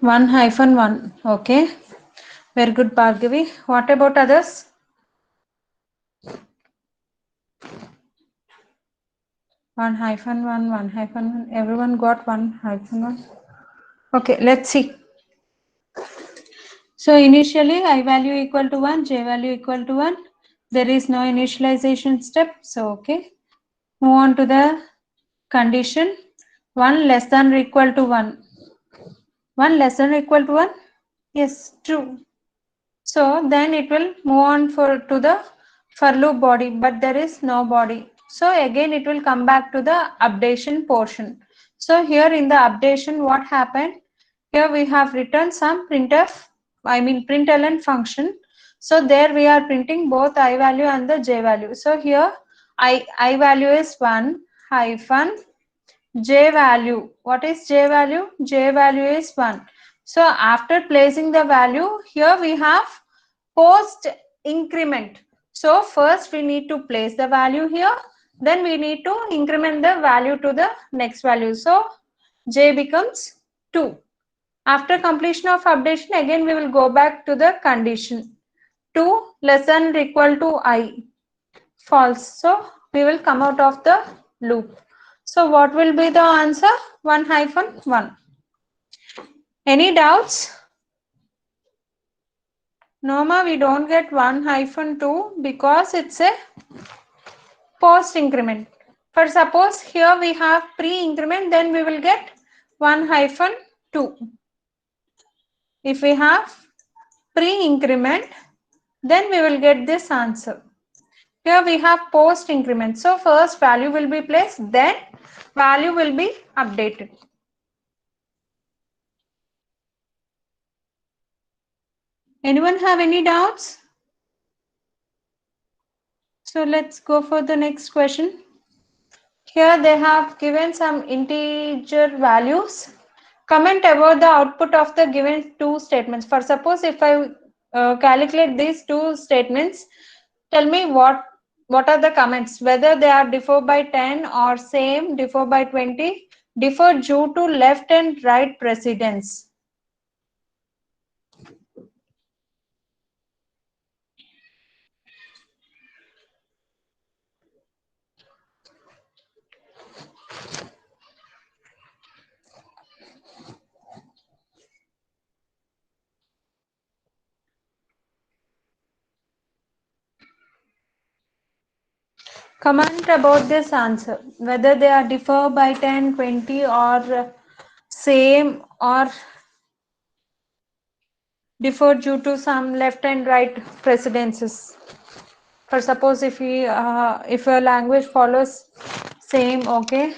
One hyphen one. Okay. Very good, Bhargavi. What about others? One hyphen one, one hyphen one. Everyone got one hyphen one. Okay, let's see. So initially I value equal to 1, j value equal to 1. There is no initialization step. So okay. Move on to the condition. 1 less than or equal to 1. 1 less than or equal to 1? Yes, true. So then it will move on to the for loop body, but there is no body. So again it will come back to the updation portion. So here in the updation, what happened? Here we have written some println function. So there we are printing both I value and the j value. So here I value is 1 hyphen j value. What is j value? J value is 1. So after placing the value, here we have post increment. So first we need to place the value here, then we need to increment the value to the next value. So j becomes 2. After completion of updation, again we will go back to the condition. 2 less than or equal to I. False. So we will come out of the loop. So what will be the answer? 1 hyphen 1. Any doubts? Norma, we don't get 1 hyphen 2 because it's a post increment. For suppose here we have pre increment, then we will get 1 hyphen 2. If we have pre increment, then we will get this answer. Here we have post increment. So first value will be placed, then value will be updated. Anyone have any doubts? So let's go for the next question. Here they have given some integer values. Comment about the output of the given two statements. For suppose if I calculate these two statements, tell me what are the comments, whether they are differ by 10 or same, differ by 20, differ due to left and right precedence. Comment about this answer, whether they are differ by 10, 20 or same or differ due to some left and right precedences. For suppose if we if a language follows same, okay.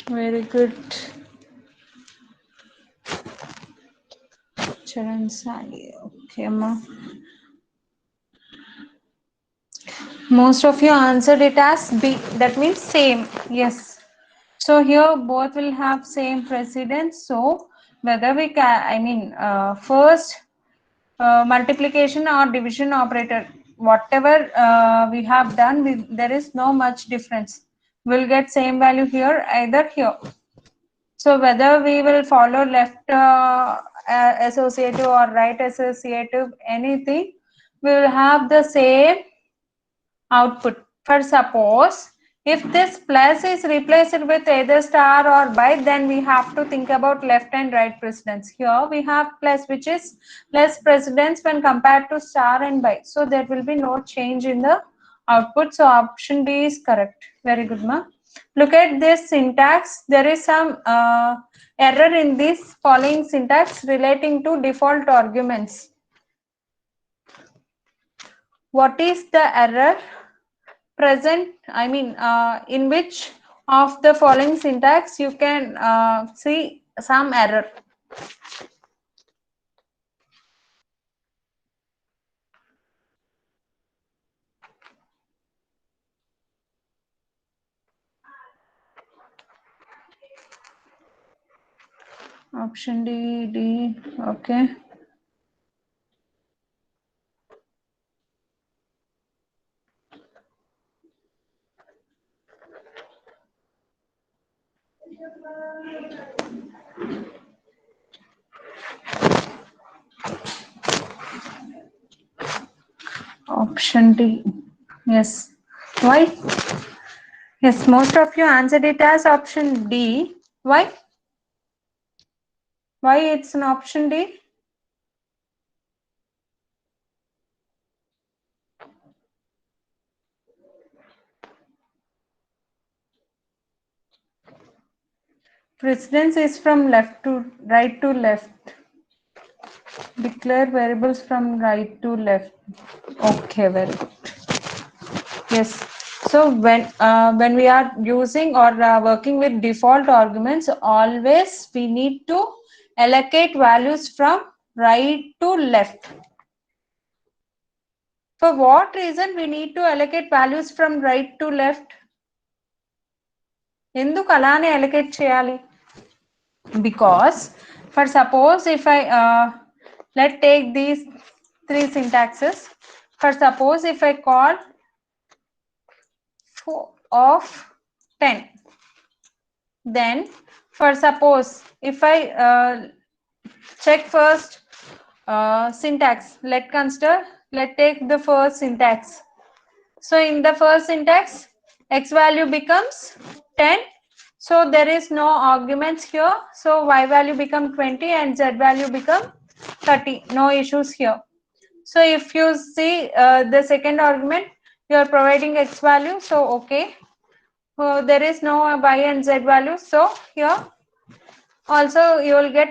Very good. Charan Sali. Okay, ma. Most of you answered it as B. That means same. Yes. So here both will have same precedence. So whether we can, first multiplication or division operator, whatever we have done, there is no much difference. We'll get same value here, either here. So whether we will follow left associative or right associative, anything, we will have the same output. For suppose if this plus is replaced with either star or by, then we have to think about left and right precedence. Here we have plus, which is less precedence when compared to star and by. So there will be no change in the output. So option B is correct. Very good, ma. Look at this syntax. There is some error in this following syntax relating to default arguments. What is the error present? In which of the following syntax you can see some error? Option D. Okay. Option D. Yes. Why? Yes, most of you answered it as option D. Why? Why it's an option D? Precedence is from left to right to left. Declare variables from right to left. Okay, very good. Yes. So when we are using or working with default arguments, always we need to allocate values from right to left. For what reason we need to allocate values from right to left? ఎందుకు అలానే allocate చేయాలి? Because for suppose if I let's take these three syntaxes. For suppose if I call of 10, then for suppose if I check first syntax, let's take the first syntax. So in the first syntax, x value becomes 10. So there is no arguments here. So y value become 20 and z value become 30. No issues here. So if you see the second argument, you are providing x value. So okay. There is no y and z value. So here also you will get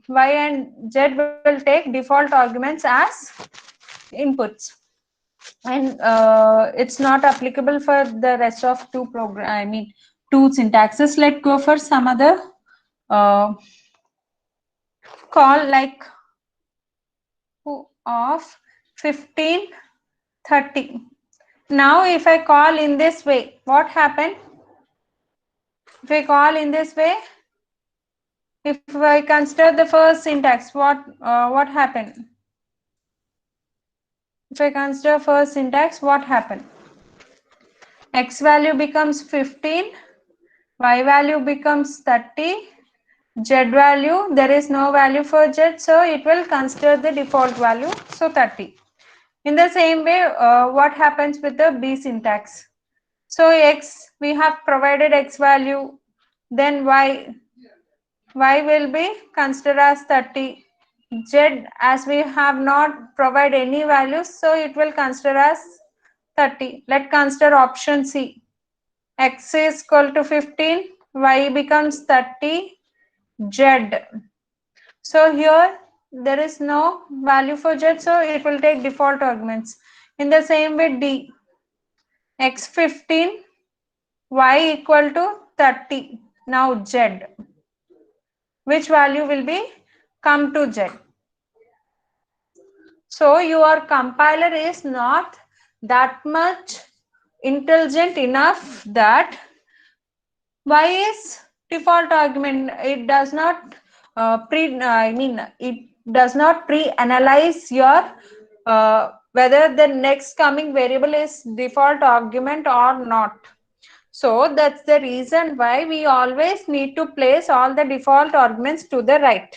y and z will take default arguments as inputs. And it's not applicable for the rest of two syntaxes. Let's go for some other call like of 15 30. Now if I call in this way, what happened? If I call in this way, if I consider the first syntax, what happened? If I consider first syntax, what happened? X value becomes 15, y value becomes 30, z value, there is no value for z, so it will consider the default value, so 30. In the same way, what happens with the B syntax? So x, we have provided x value, then y will be considered as 30. Z, as we have not provided any values, so it will consider as 30. Let's consider option C. X is equal to 15, y becomes 30, z. So here there is no value for z, so it will take default arguments. In the same way, D, x 15, y equal to 30. Now z, which value will be come to z? So your compiler is not that much intelligent enough that y is default argument. It does not it does not pre-analyze your whether the next coming variable is default argument or not. So that's the reason why we always need to place all the default arguments to the right.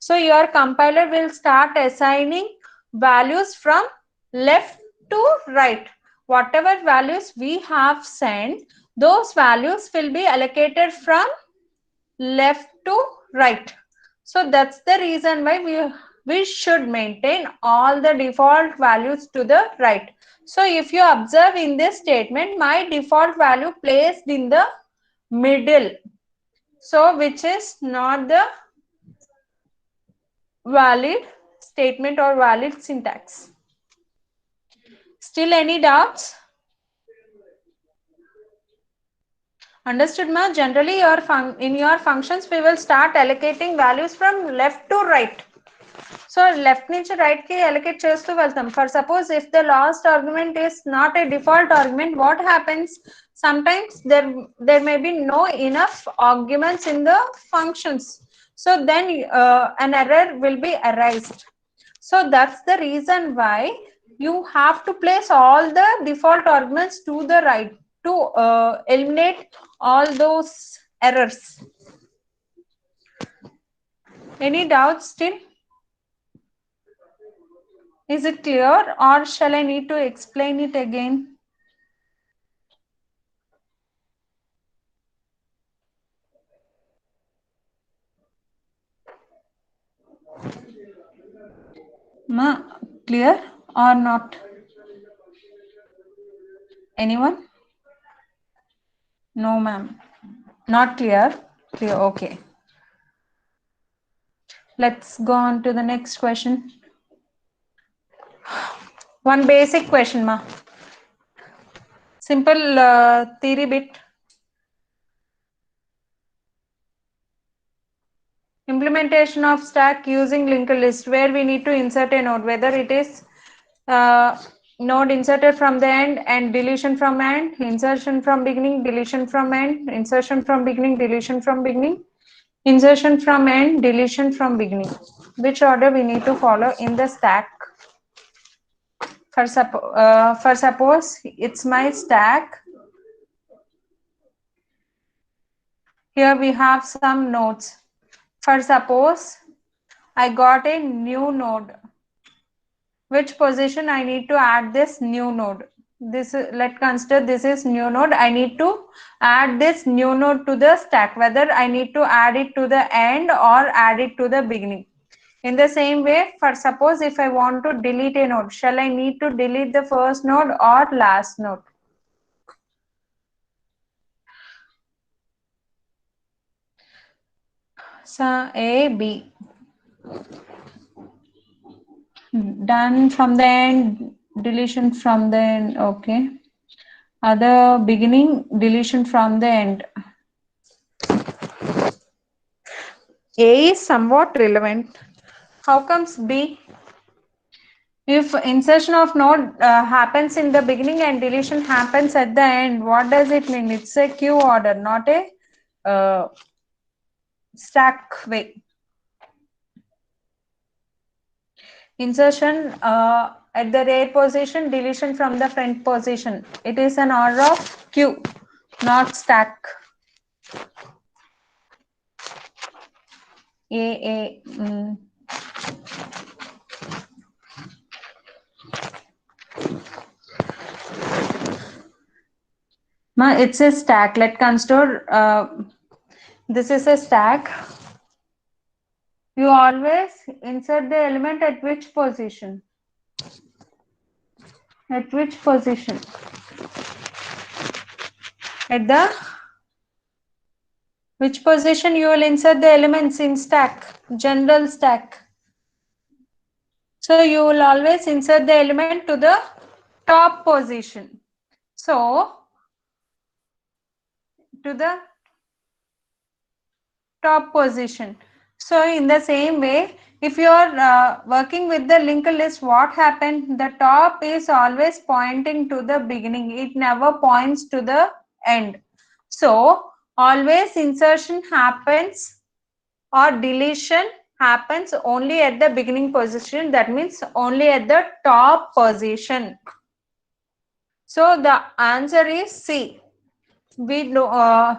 So your compiler will start assigning values from left to right. Whatever values we have sent, those values will be allocated from left to right. So that's the reason why we should maintain all the default values to the right. So if you observe in this statement, my default value placed in the middle, so which is not the valid statement or valid syntax. Still any doubts? Understood, ma? Generally in your functions we will start allocating values from left to right. So left నుంచి right కి allocate చేస్తూ వెళ్తాం. For suppose if the last argument is not a default argument, what happens? Sometimes there may be no enough arguments in the functions. So then an error will be arised. So that's the reason why you have to place all the default arguments to the right to eliminate all those errors. Any doubts still? Is it clear, or shall I need to explain it again? Ma, clear or not? Anyone? No, ma'am. Not clear. Clear. Okay. Let's go on to the next question. One basic question, ma. Simple theory bit. Implementation of stack using linked list, where we need to insert a node, whether it is node inserted from the end and deletion from end, insertion from beginning, deletion from end, insertion from beginning, deletion from beginning, insertion from end, deletion from beginning. Which order we need to follow in the stack? For suppose it's my stack. Here we have some nodes. For suppose I got a new node. Which position I need to add this new node? This is, let's consider this is new node. I need to add this new node to the stack, whether I need to add it to the end or add it to the beginning. In the same way, for suppose if I want to delete a node, shall I need to delete the first node or last node? So A, B. Done from the end, deletion from the end. Okay. Other beginning, deletion from the end. A is somewhat relevant. How comes B? If insertion of node happens in the beginning and deletion happens at the end, what does it mean? It's a queue order, not a stack way. Insertion at the rear position, deletion from the front position. It is an order of queue, not stack. It's a stack. Let's consider this is a stack. You always insert the element at which position? At which position? At the which position you will insert the elements in stack? General stack. So you will always insert the element to the top position. So to the top position. So in the same way, if you are working with the linked list, what happened? The top is always pointing to the beginning. It never points to the end. So always insertion happens or deletion happens only at the beginning position. That means only at the top position. So the answer is C. We know,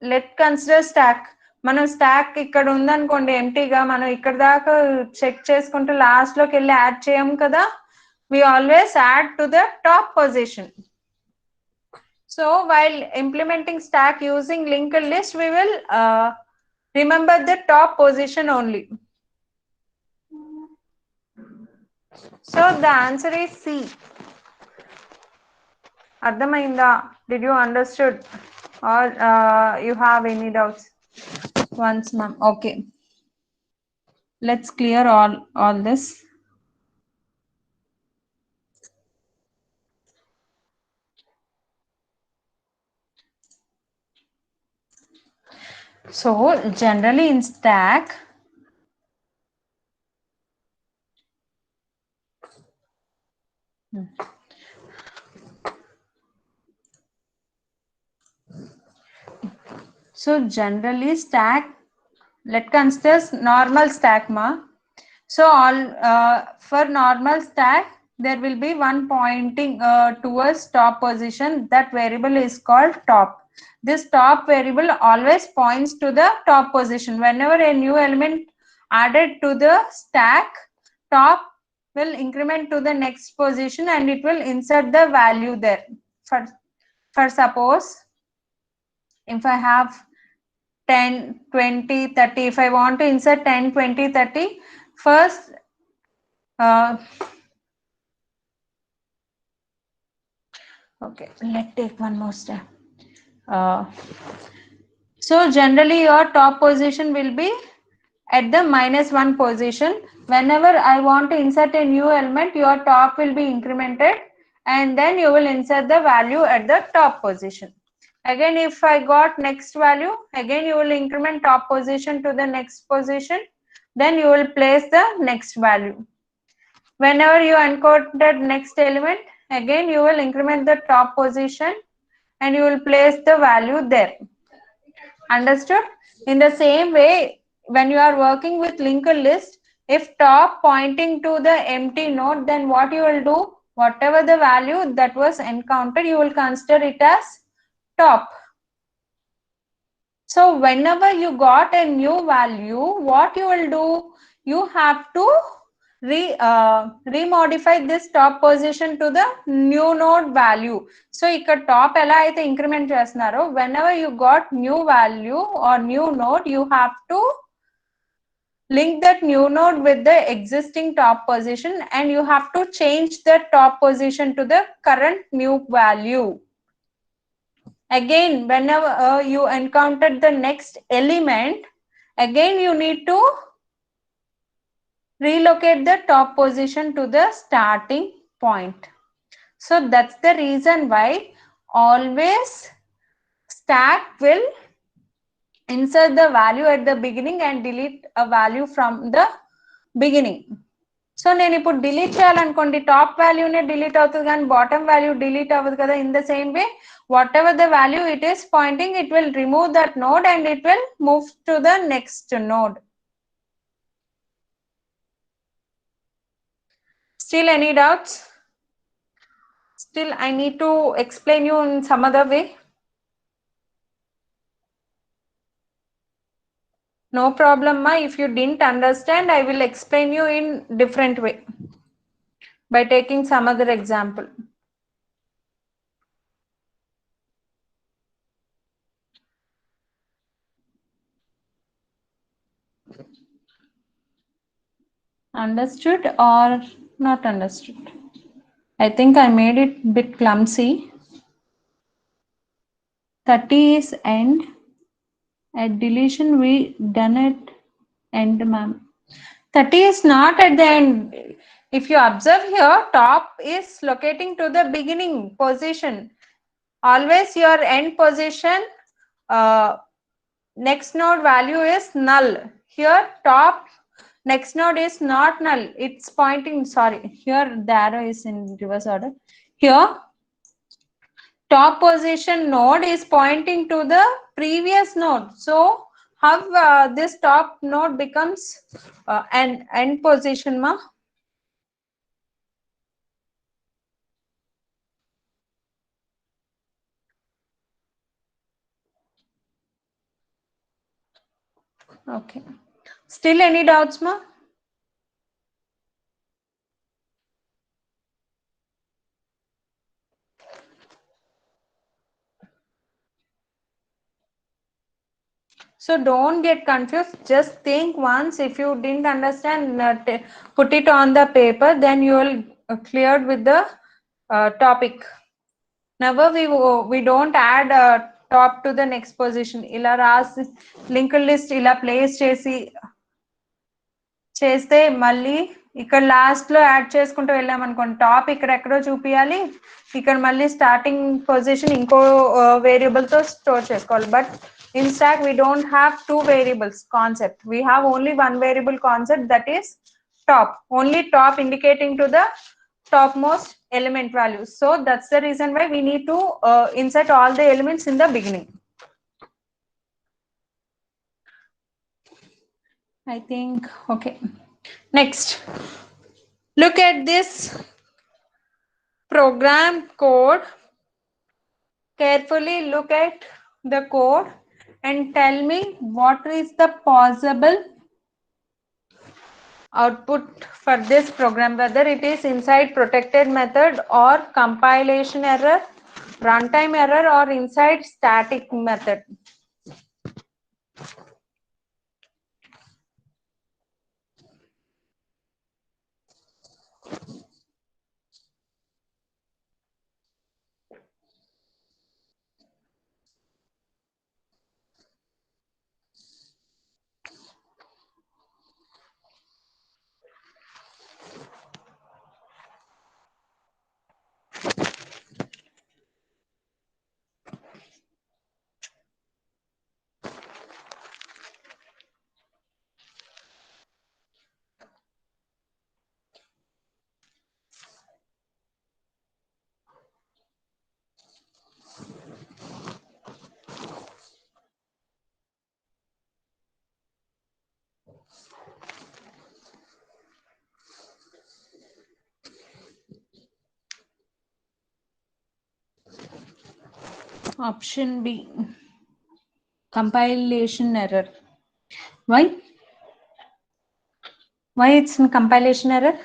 let's consider stack. మనం stock ఇక్కడ ఉందనుకోండి ఎంటీగా, మనం ఇక్కడ దాకా check చేసుకుంటూ last లోకి వెళ్ళి add చేయము కదా. We always add to the top position. So while implementing stack using linked list, we will remember the top position only. So the answer is C. Ardhamainda? Did you understood, or you have any doubts? Once, ma'am. Okay. Let's clear all this. So generally in stack, so generally stack Let consider normal stack ma. So all for normal stack there will be one pointing towards top position. That variable is called top. This top variable always points to the top position. Whenever a new element added to the stack, top will increment to the next position and it will insert the value there. For suppose if I have 10, 20, 30, if I want to insert 10, 20, 30, first okay, let's take one more step. So generally your top position will be at the -1 position. Whenever I want to insert a new element, your top will be incremented and then you will insert the value at the top position. Again, if I got next value, again you will increment top position to the next position, then you will place the next value. Whenever you encounter next element, again you will increment the top position and you will place the value there. Understood? In the same way, when you are working with linked list, if top pointing to the empty node, then what you will do? Whatever the value that was encountered, you will consider it as top. So whenever you got a new value, what you will do? You have to remodify this top position to the new node value. So ఇక్కడ top ఎలా అయితే increment చేస్తున్నారో, whenever you got new value or new node, you have to link that new node with the existing top position and you have to change the top position to the current new value. Again, whenever you encounter the next element, again you need to relocate the top position to the starting point. So that's the reason why always stack will insert the value at the beginning and delete a value from the beginning. So నేను ఇప్పుడు delete చేయాలనుకోండి, top value నే delete అవుతుంది కానీ bottom value delete అవ్వదు కదా. In the same way, whatever the value it is pointing, it will remove that node and it will move to the next node. Still any doubts? Still I need to explain you in some other way. No problem ma, if you didn't understand I will explain you in different way by taking some other example. Understood or not understood? I think I made it a bit clumsy. 30 is end. At deletion we done it end, ma'am. 30 is not at the end. If you observe here, top is locating to the beginning position. Always your end position next node value is null. Here top next node is not null, it's pointing, sorry, here the arrow is in reverse order. Here top position node is pointing to the previous node. So how this top node becomes an end position ma? Okay, still any doubts ma? So don't get confused, just think once. If you didn't understand, put it on the paper, then you will clear with the topic. Never we don't add top to the next position. ఇలా రాసి linked list ఇలా place చేస్తే మళ్ళీ ఇక్కడ last లో add చేసుకుంటూ వెళ్ళాం అనుకోండి, టాప్ ఇక్కడ ఎక్కడో చూపియాలి, ఇక్కడ మళ్ళీ స్టార్టింగ్ పొజిషన్ ఇంకో వేరియబుల్ తో స్టోర్ చేసుకోవాలి. But in stock we don't have two variables concept, we have only one variable concept, that is top. Only top indicating to the topmost element values. So that's the reason why we need to insert all the elements in the beginning. I think, okay. Next, look at this program code. Carefully look at the code and tell me what is the possible output for this program, whether it is inside protected method or compilation error, runtime error, or inside static method. Option B, compilation error. Why? Why it's in compilation error?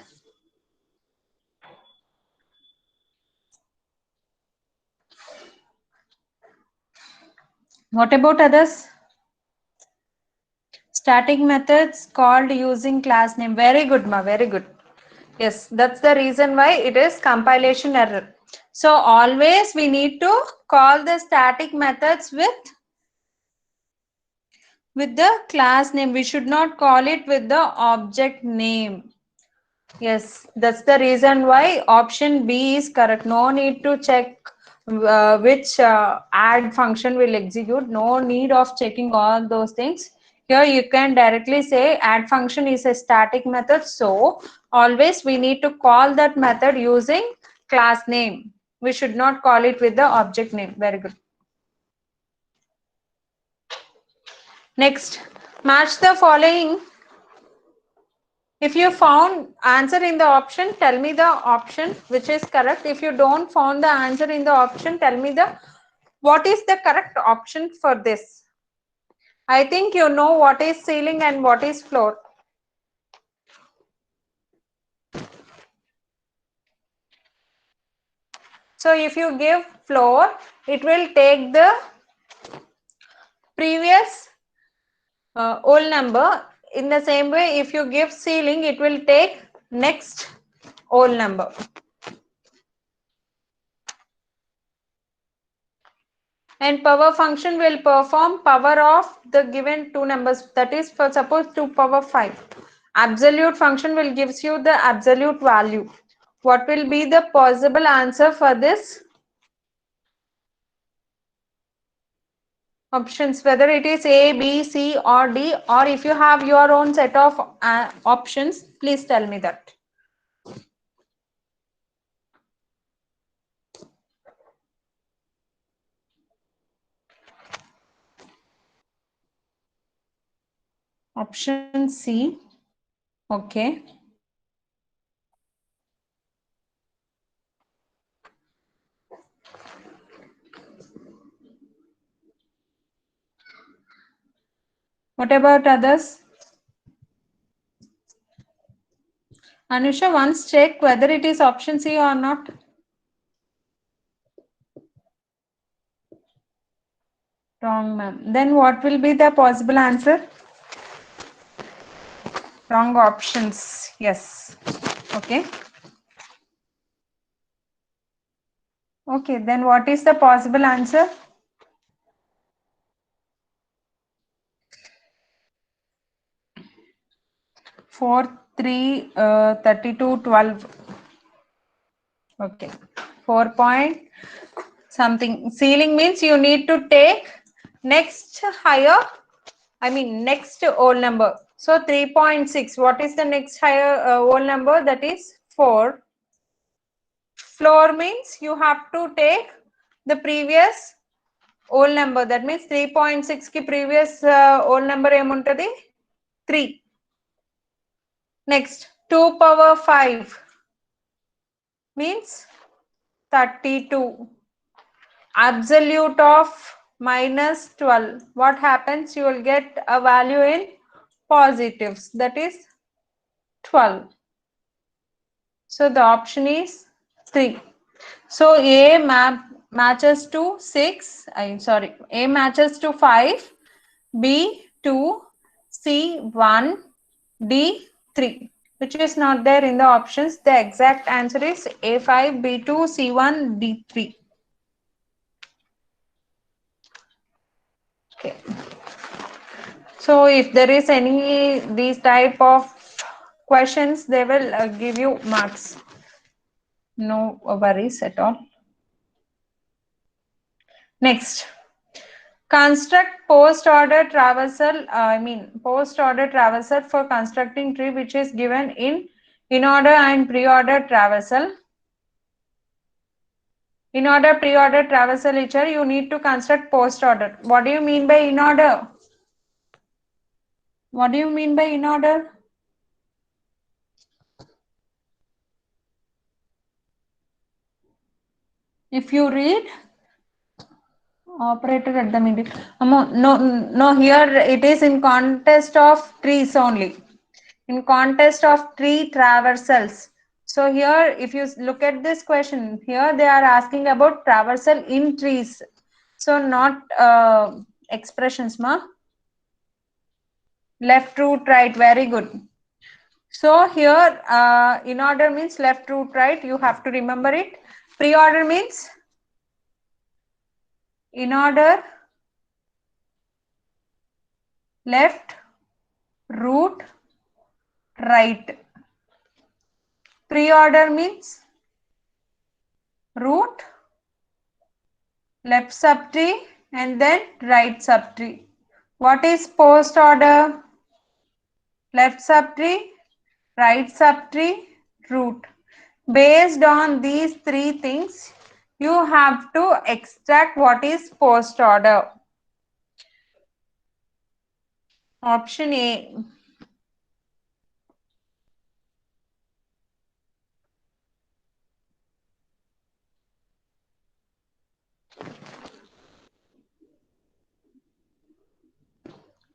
What about others? Static methods called using class name. Very good, ma. Very good. Yes, that's the reason why it is compilation error. So always we need to call the static methods with the class name. We should not call it with the object name. Yes, that's the reason why option B is correct. No need to check which add function will execute. No need of checking all those things. Here you can directly say add function is a static method. So always we need to call that method using class name. We should not call it with the object name. Very good. Next, match the following. If you found answer in the option, tell me the option which is correct. If you don't found the answer in the option, tell me the what is the correct option for this. I think you know what is ceiling and what is floor. So if you give floor, it will take the previous whole number. In the same way, if you give ceiling, it will take next whole number. And power function will perform power of the given two numbers, that is for suppose 2 power 5. Absolute function will gives you the absolute value. What will be the possible answer for this? Options, whether it is A, B, C or D, or if you have your own set of options, please tell me that. Option C. Okay. What about others? Anusha, once check whether it is option C or not. Wrong, ma'am. Then what will be the possible answer? Wrong options. Yes. Okay. Okay. Then what is the possible answer? 4, 3, 32, 12. Okay. 4 point something. Ceiling means you need to take next higher, next whole number. So 3.6. What is the next higher whole number? That is 4. Floor means you have to take the previous whole number. That means 3.6 ki previous whole number emuntadi 3. Next, 2 power 5 means 32. Absolute of minus 12. What happens? You will get a value in positives, that is 12. So the option is 3. So A matches to 6. A matches to 5, B 2, C 1, D 3, which is not there in the options. The exact answer is A5, B2, C1, D3. Okay. So if there is any these type of questions, they will give you marks. No worries at all. Next, construct post-order traversal. Post-order traversal for constructing tree, which is given in order and pre-order traversal. In order, pre-order traversal literature, you need to construct post-order. What do you mean by in order? What do you mean by in order? If you read operator at the middle. No, here it is in context of trees only. In context of tree traversals. So here, if you look at this question, here they are asking about traversal in trees. So not expressions, ma. Left, root, right, very good. So here, in order means left, root, right. You have to remember it. Pre-order means in order, left, root, right. Pre-order means root, left subtree, and then right subtree. What is post-order? Left subtree, right subtree, root. Based on these three things, you have to extract what is post-order. Option A.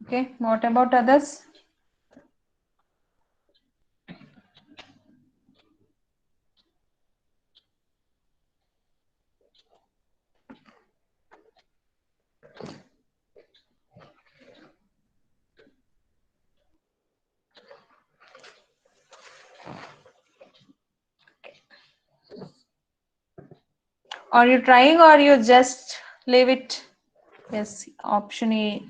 Okay, what about others? Are you trying or you just leave it? Yes, option A.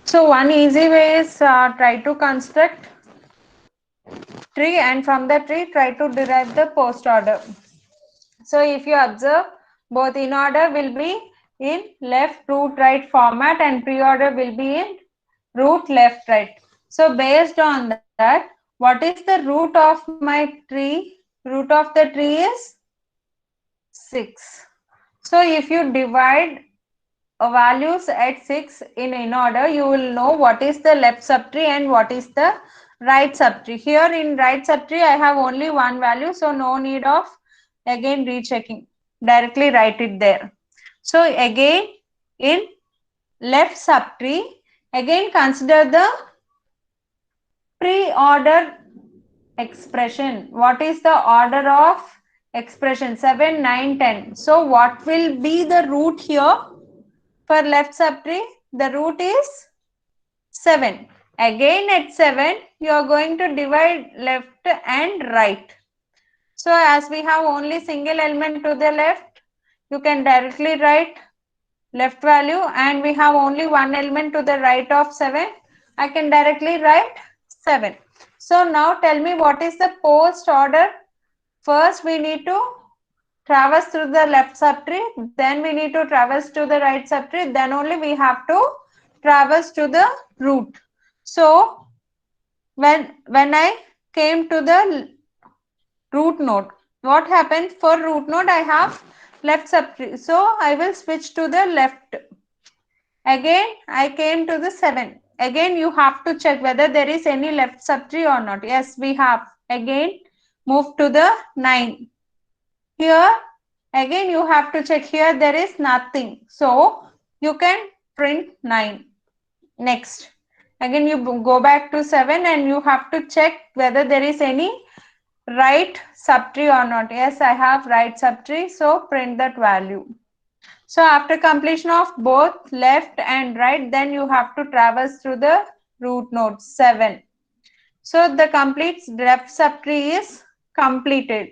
So one easy way is try to construct tree, and from the tree try to derive the post order. So if you observe, both in order will be in left, root, right format, and pre-order will be in root, left, right. So based on that, what is the root of my tree? Root of the tree is 6. So if you divide values at 6 in order, you will know what is the left subtree and what is the right subtree. Here in right subtree, I have only one value, so no need of again rechecking. Directly write it there. So again, in left subtree, again consider the pre-order expression. What is the order of expression? 7, 9, 10. So what will be the root here? For left subtree, the root is 7. Again at 7, you are going to divide left and right. So as we have only single element to the left, you can directly write left value, and we have only one element to the right of 7. I can directly write 7. So now tell me, what is the post order? First we need to traverse through the left subtree, then we need to traverse to the right subtree, then only we have to traverse to the root. So when I came to the root node, what happens for root node? I have left subtree, so I will switch to the left. Again I came to the 7. Again you have to check whether there is any left subtree or not. Yes, we have. Again move to the 9. Here again you have to check. Here there is nothing, so you can print 9. Next again you go back to 7 and you have to check whether there is any right subtree or not. Yes, I have right subtree, so print that value. So after completion of both left and right, then you have to traverse through the root node 7. So the complete left subtree is completed.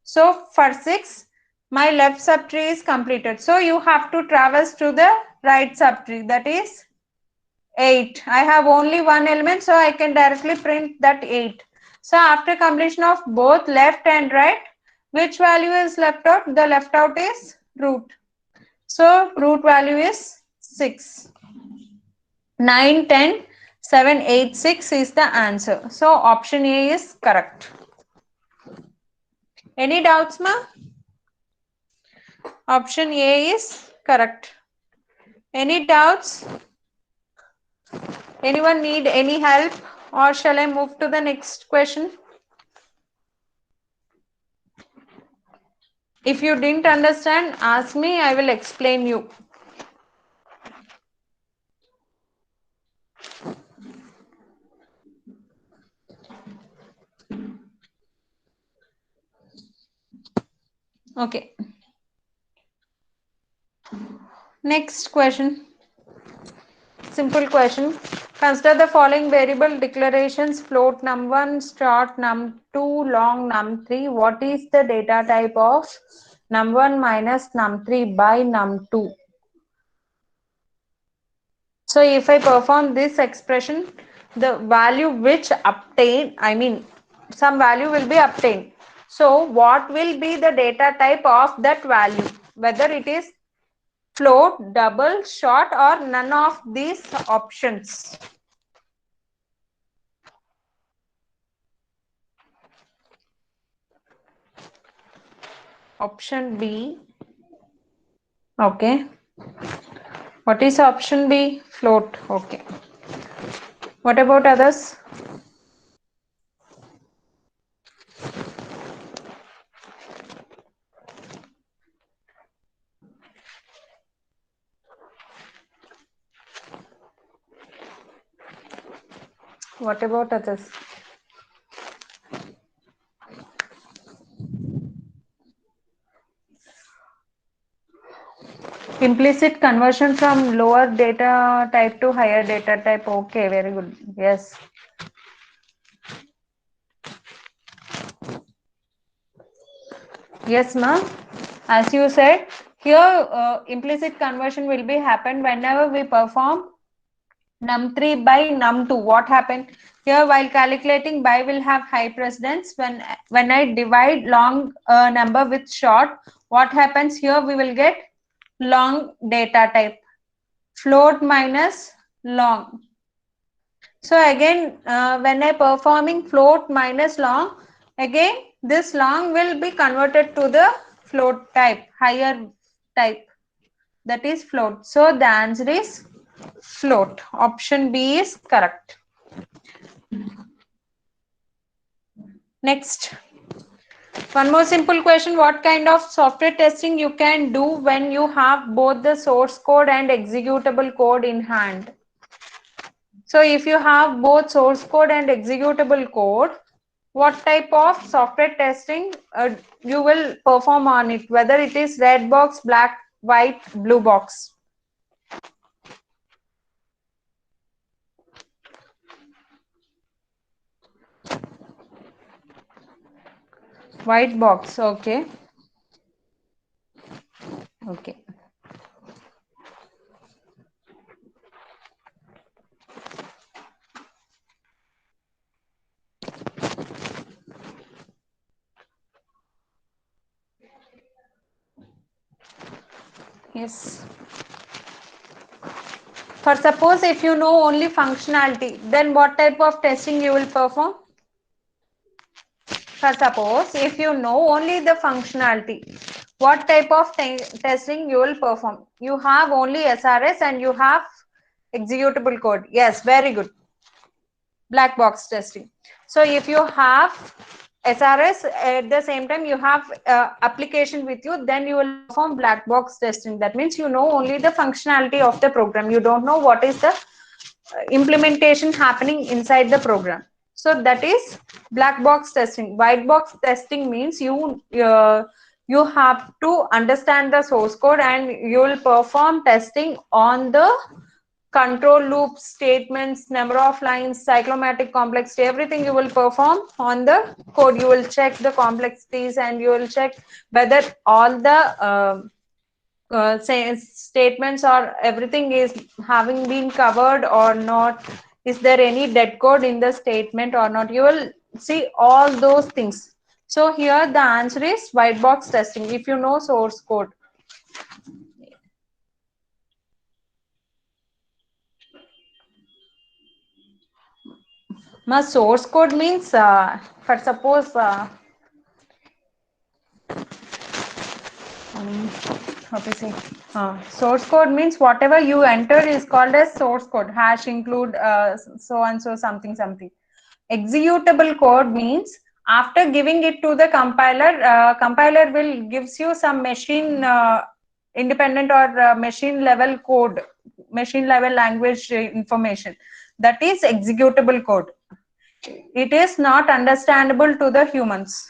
So for 6, my left subtree is completed. So you have to traverse to the right subtree, that is 8. I have only one element, so I can directly print that 8. So after completion of both left and right, which value is left out? The left out is root. So root value is 6. 9, 10, 7, 8, 6 is the answer. So option A is correct. Any doubts, ma? Option A is correct. Any doubts? Anyone need any help, or shall I move to the next question? If you didn't understand, ask me, I will explain you. Okay. Next question. Simple question. Consider the following variable declarations: float num1, start num2, long num3. What is the data type of num1 minus num3 by num2? So if I perform this expression, the value which obtain, I mean some value will be obtained. So what will be the data type of that value? Whether it is float, double, short, or none of these options. Option B. Okay. What is option B? Float. Okay. What about others? What about others? Implicit conversion from lower data type to higher data type. Okay, very good. Yes. Yes, ma'am. As you said, here implicit conversion will be happen whenever we perform num3 by num2. What happened here? While calculating, by will have high precedence. When I divide long number with short, what happens here? We will get long data type. Float minus long. So again, when I performing float minus long, again this long will be converted to the float type, higher type, that is float. So the answer is float. Option B is correct. Next, one more simple question. What kind of software testing you can do when you have both the source code and executable code in hand? So if you have both source code and executable code, what type of software testing you will perform on it? Whether it is red box, black, white, blue box. White box, okay. Okay. Yes. For suppose if you know only functionality, then what type of testing you will perform? For suppose if you know only the functionality, what type of testing you will perform? You have only SRS and you have executable code. Yes, very good. Black box testing. So if you have SRS at the same time you have application with you, then you will perform black box testing. That means you know only the functionality of the program. You don't know what is the implementation happening inside the program. So that is black box testing. White box testing means you have to understand the source code and you will perform testing on the control loop, statements, number of lines, cyclomatic complexity, everything you will perform on the code. You will check the complexities and you will check whether all the say statements or everything is having been covered or not. Is there any dead code in the statement or not? You will see all those things. So here the answer is white box testing if you know source code. My source code means for suppose how to say source code means whatever you enter is called as source code. Hash include so and so something something. Executable code means after giving it to the compiler, compiler will gives you some machine independent or machine level code, machine level language information. That is executable code. It is not understandable to the humans.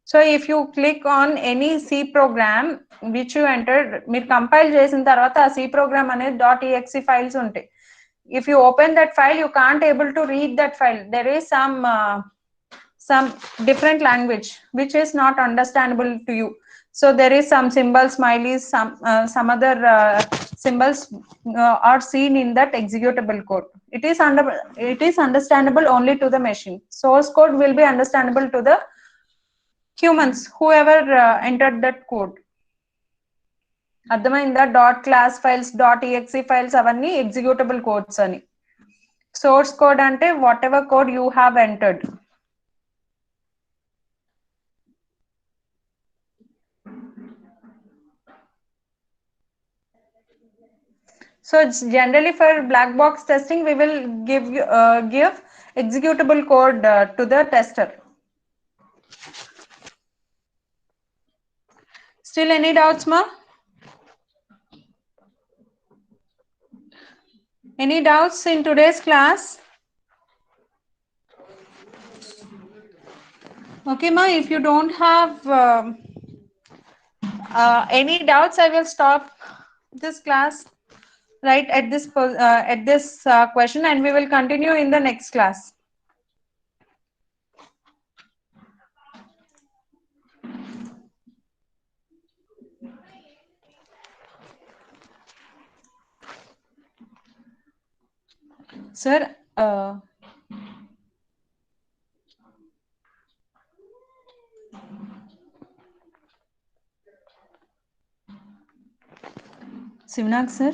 So if you click on any C program which you entered, మీరు compile చేసిన తర్వాత ఆ C program అనేది .exe files ఉంటాయి. If you open that file, you can't able to read that file. There is some different language which is not understandable to you. So there is some symbols, smileys, some other symbols are seen in that executable code. It is understandable only to the machine. Source code will be understandable to the humans, whoever entered that code. అర్థమైందా? Dot class files, dot exe files అవన్నీ executable codes అని. Source code అంటే what ever code you have entered. So generally for black box testing, we will give executable code to the tester. Still any doubts, ma? Any doubts in today's class? Okay, ma, if you don't have any doubts, I will stop this class right at this question, and we will continue in the next class. Sir, Sivnak sir.